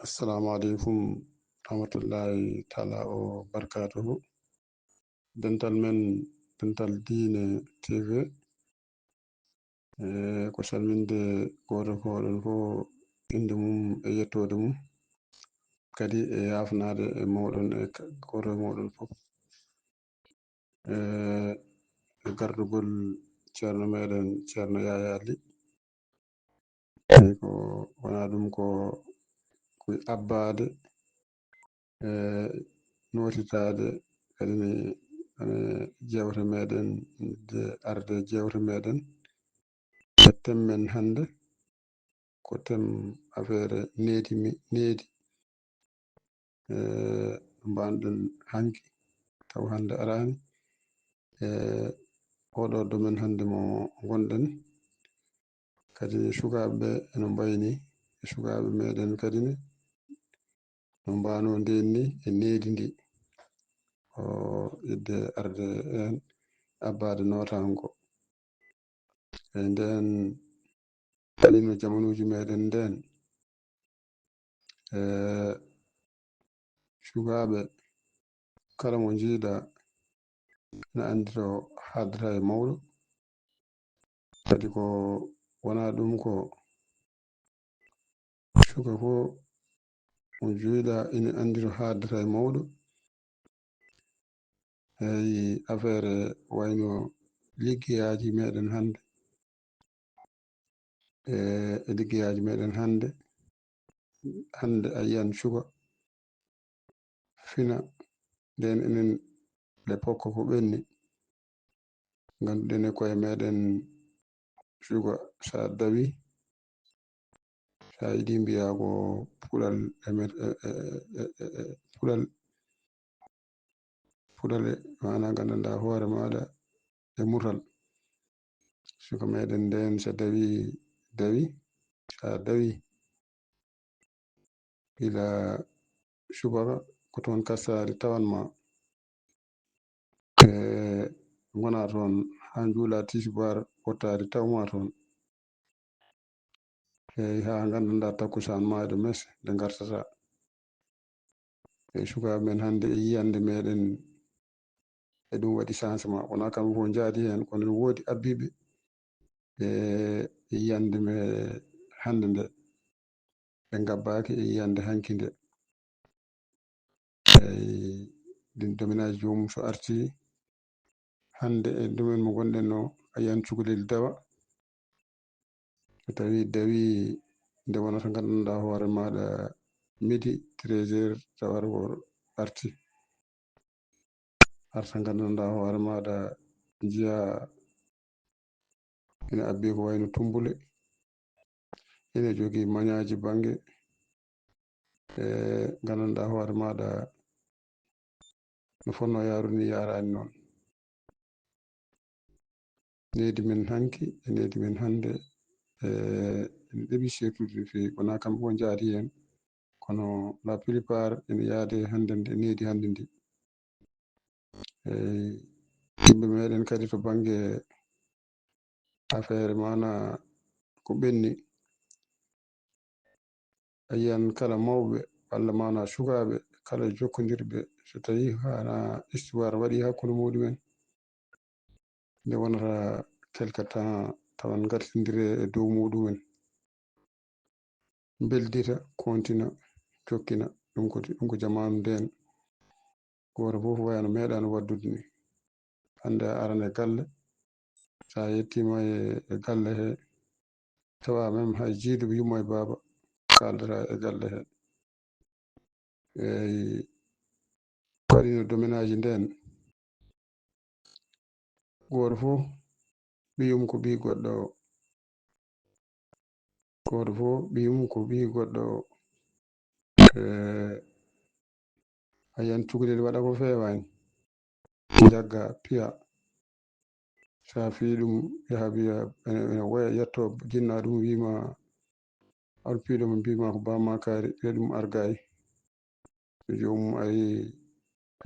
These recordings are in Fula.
Assalamu alaikum rahmatullahi taala o barakatuhu. Dental men dental diine TV ko salminde goto ko oɗon fof inde mum e yettode mum kadi e yafnade e moɗon e goto e moɗon fof e gardugol ceerno meɗen ceerno Yaya Ly ko wona ɗum ko abbade e notitade kadi ne jewte meɗen de arde jewte meɗen e temmen hande ko tem affaire needi mbanɗen hanki taw hande arani e oɗo domaine hande mo gonɗen kadi sukaɓeɓe eno mbayni e sukaɓe meɗen kadi ne no mbano ndenni e needi ndi o yidde arde en abbade notango e nden ɗalino jamanuji meɗen nden sukaɓe kala mo jiiɗa ne andito haddata e mawɗo kadi ko wona ɗum ko suka fo mo jiiɗa ina andito haddata e mawɗo eyi affaire wayno liggeyaji meɗen hande e liggeyaji meɗen hande a yiyan suka fina nden enen le pokko ko ɓenni ganduɗen e koye meɗen suka sa dawi sa yiɗi mbiya ko puɗal puɗale mana gandanɗa hoore maɗa e mutal suka meɗen nden so dawi sa dawi ila subaka ko toon kassari tawanma gona toon ha juula tisubar wottari tawma toon eyi ha gandanɗa takkusan maɗa mess nde gartata e sukaɓe men hande e yiyande meɗen e ɗum waɗi changement wona kamɓe fof jaadi hen kono ne woodi abbiɓe e yiyande me hande nde ɓe gabbaki e yiyande hanki nde eyi ɗin domaine aji jomum so arti hande e domaine mo gonɗen o a yiyan cukalel dawa so tawi dawi nde wonata gandanɗa hoore maɗa midi 13 heures tawata ko arti arta gandanɗa hoore maɗa jiiya ina abbi ko wayno tumbule ina jogui mañaji banggue gandanɗa hoore maɗa no fonno yarude ni yarani noon needi men hanki e needi men hande ene ɗeɓi surtout no fewi wona kamɓe fof jaadi hen kono la plupart ene yaade hande nde needi hande ndi eyi yimɓe meɗen kadi to banggue affaire mana ko ɓenni a yiyan kala mawɓe walla mana sukaɓe kala jokkodirɓe so tawi hana histoire waɗi hakkude muɗumen nde wonata quelque temps tawan gartidire e dow muɗumen beldita kontina jokkina ɗum ko jamanu nden goto fof wayno meeɗano waddude ni hande a aran e galle sa yettima e galle he tawa même hay jiiduɓe yumma e baba kaldata e galle he eyi waɗino domaine aji nden goto fof ɓiyum ko ɓi goɗɗo o goto fof ɓiyum ko ɓi goɗɗo o a yiyan cukalel waɗa ko fewani jagga piya sa fi ɗum yaha wiya ene woya yetto jinna ɗum wima alpiɗomo mbima ko bamma kaari ɓiya ɗum argayi so jomum ari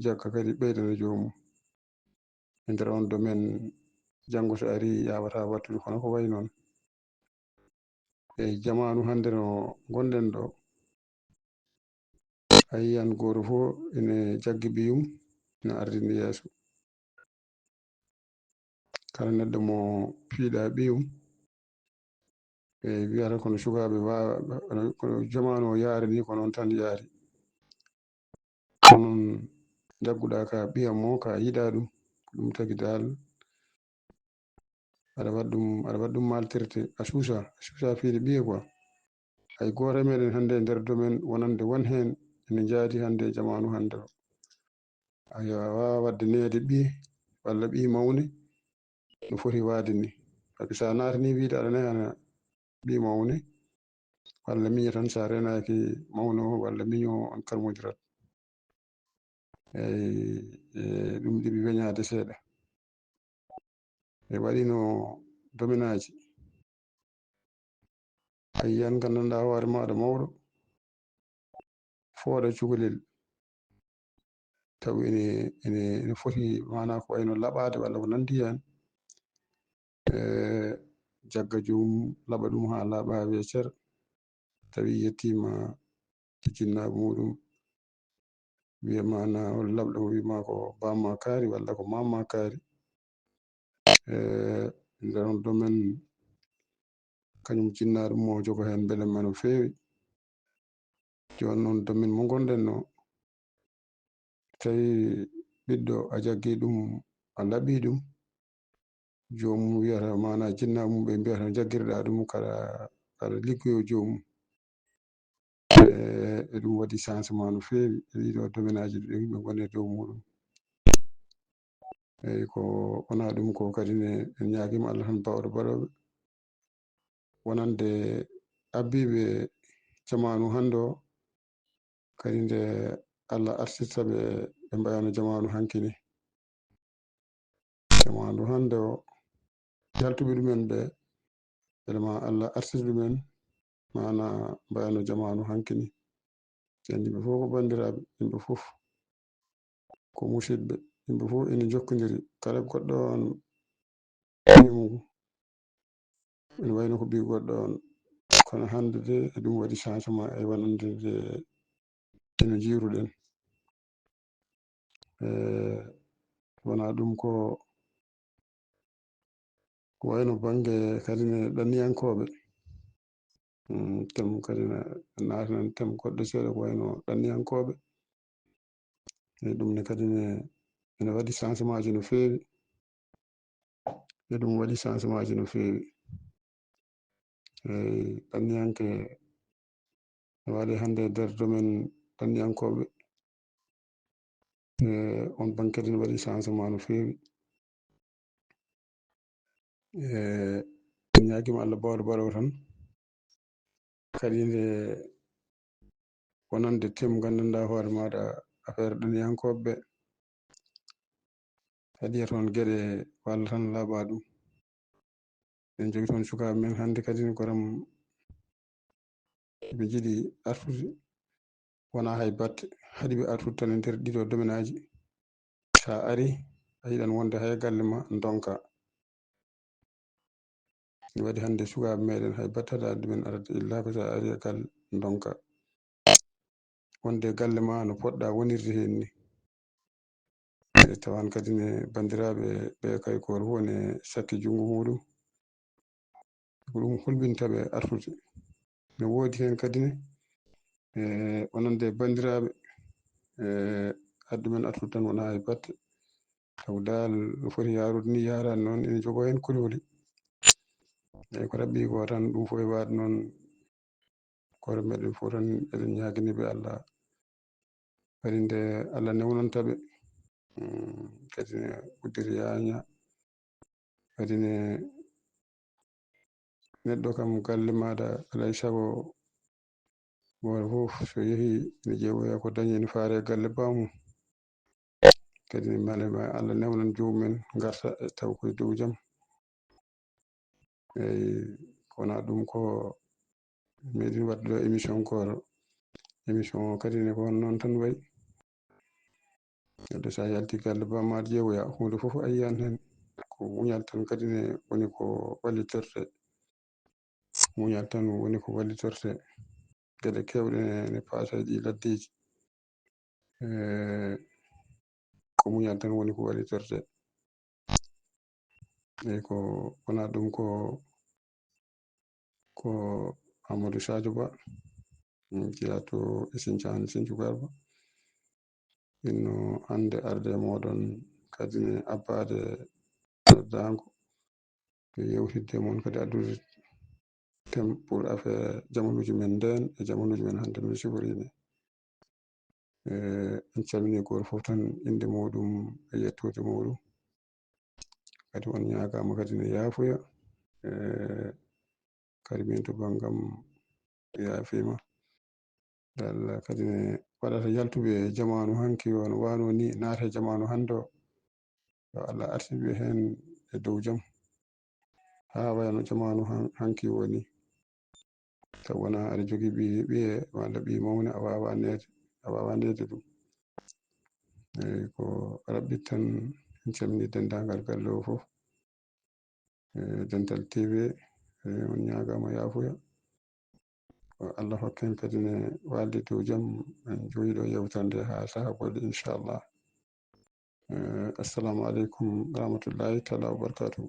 jagga kadi ɓeydana jomum e nder on domaine janggo so ari yawata wattude kono ko way noon eyi jamanu hande no gonɗen ɗo a yiyan goto fof ene jaggi ɓiyum ne ardini yeeso. kala neɗɗo mo piiɗa ɓiyum e wiyata kono sukaɓe kono jamanu o yaari ni ko noon tan yaari. onon jagguɗa ka ɓiyam mo ka yiɗa ɗum ko ɗum tagi dal aɗa waɗa ɗum maltirte a suusa fiide ɓiye quoi. hay goto e meɗen hannde e nder domaine wonande won hen ene jaadi hannde e jamanu hannde o. a wawa wadde neede ɓiye walla ɓi mawne no foti waade ni. sabi sa natani wiide aɗa nehana ɓi mawne walla miña tan sa renaki mawne o walla miño o on karmodirat. eyyi ɗum ɗiɓi weñade seeɗa. e waɗino domaine aji a yiyan gandanɗa hoore maɗa mawɗo fooɗa cukalel taw ene foti mana ko wayno laɓade walla ko nandi hen. jagga jomum laɓa ɗum ha laaɓa ha wiya cer tawi yettima e jinnaɓe muɗum wiya mana hol laɓɗo mo wima ko bamma kaari walla ko mamma kaari. nder on domaine kañum jinnaɗo mo jogo hen beele no feewi. joni noon domaine mo gonɗen o tawi ɓiɗɗo a jaggi ɗum a laaɓi ɗum jomum wiyata mana jinnaɓe mum ɓe mbiyata no jaggirɗa ɗum kaɗa liggoyo jomum. e ɗum waɗi changement no feewi e ɗiɗo domaine aji ɗi yimɓe goni e dow muɗum. eyyi ko wona ɗum ko kadi en ñaguima Allah tan bawɗo baɗoɓe wonande abbiɓe jamanu hande o kadi nde Allah artirtaɓe ɓe mbayano jamanu hanki ni. jamanu hande o jaltuɓe ɗumen ɓe beelema Allah artiri ɗumen mana mbayano jamanu hanki ni. sen yimɓe fof ko bandiraɓe yimɓe fof ko musidɓe yimɓe fof ene jokkodiri kala goɗɗo on ɓiyumum ene wayno ko ɓii goɗɗo on. kono hande de e ɗum waɗi changement e wonande nde ene jiiruɗen. wona ɗum ko wayno banggue kadi ne ɗanniyankoɓe tem kadi ne natanen tem goɗɗo seeɗa ko wayno ɗanniyankoɓe. e ɗum ne kadi ene waɗi changement ji no feewi. e ɗum waɗi changement ji no feewi. ɗanniyanke ne waɗi hande e nder domaine ɗanniyankoɓe on banggue kadi ne waɗi changement no feewi. en ñaguima Allah bawɗo baɗowo tan kadi nde wonande tem gandanɗa hoore maɗa affaire ɗanniyankoɓe kadi toon gueɗe walla tan laaɓa ɗum. en jogui toon sukaɓe men hande kadi koram ɓe jiiɗi artude wona hay batte haaɗiɓe artude tan e nder ɗiɗo domaine aji. sa ari a yiɗan wonde hay galle ma donka. ne waɗi hande sukaɓe meɗen hay batte aɗa andi ɗumen arde illa ko sa ari e galle donka. wonde galle ma no poɗɗa wonirde hen ni. e tawan kadi ne bandiraɓe ɓe kay goto fof ne sakki junggo muɗum ko ɗum hulɓintaɓe artude. ne woodi hen kadi ne wonande bandiraɓe addumen artude tan wona e batte taw dal no foti yarude ni yarani noon ene jogo hen kulhuli. eyyi ko rabɓi ko tan ɗum fo e wade noon koore meɗen fof tan eɗen ñaguaniɓe Allah kadi nde Allah newnantaɓe kadi ne uddiri yaña kadi ne neɗɗo kam galle maɗa alay saago goto fof so yeehi ne ƴeewoya ko dañi ene faare e galle bamum. kadi beelema Allah newnan jomumen garta e taw koye dow jaam. eyyi wona ɗum ko meɗin wadde ɗo émission goto émission o kadi ne ko noon tan wayi. neɗɗo sa yalti galle bammaɗa ƴeewoya hunde foof a yiyan hen ko muñal tan kadi ne woni ko wallitorte. muñal tan woni ko wallitorte. gueɗe kewɗe ne paasa e ɗi laddeji. ko muñal tan woni ko waɗitorte. Eyi ko wona ɗum ko Amadou Sadio Ba jeeya to e Sinthiane Sinthiou Garba inno hannde arde e moɗon kadi ne abbade noddago e yewtidde mon kadi addude tem pour affaire jamanuji men nden e jamanuji men hannde no siforini. En calmini goto fof tan inde muɗum e yettude muɗum kadi on ñagama kadi ne yaafoya kadi min to banggam yaafima Allah kadi ne waɗata yaltuɓe jamanu hanki o no wano ni naata e jamanu hande o yo Allah artirɓe hen e dow jaam ha wayno jamanu hanki woni taw wona aɗa jogui ɓiye walla ɓi mawne a wawa nede ɗum. Eyi ko raɓɓit tan en calmini dendagal galle o fof Dental TV on ñagama yaafoya Allah hokken kadi ne walde dow jaam en joyiɗo yewtere nde ha saaha goɗɗo inchallah. Assalamu aleykum wa rahmatullahi taala wa barakatuhu.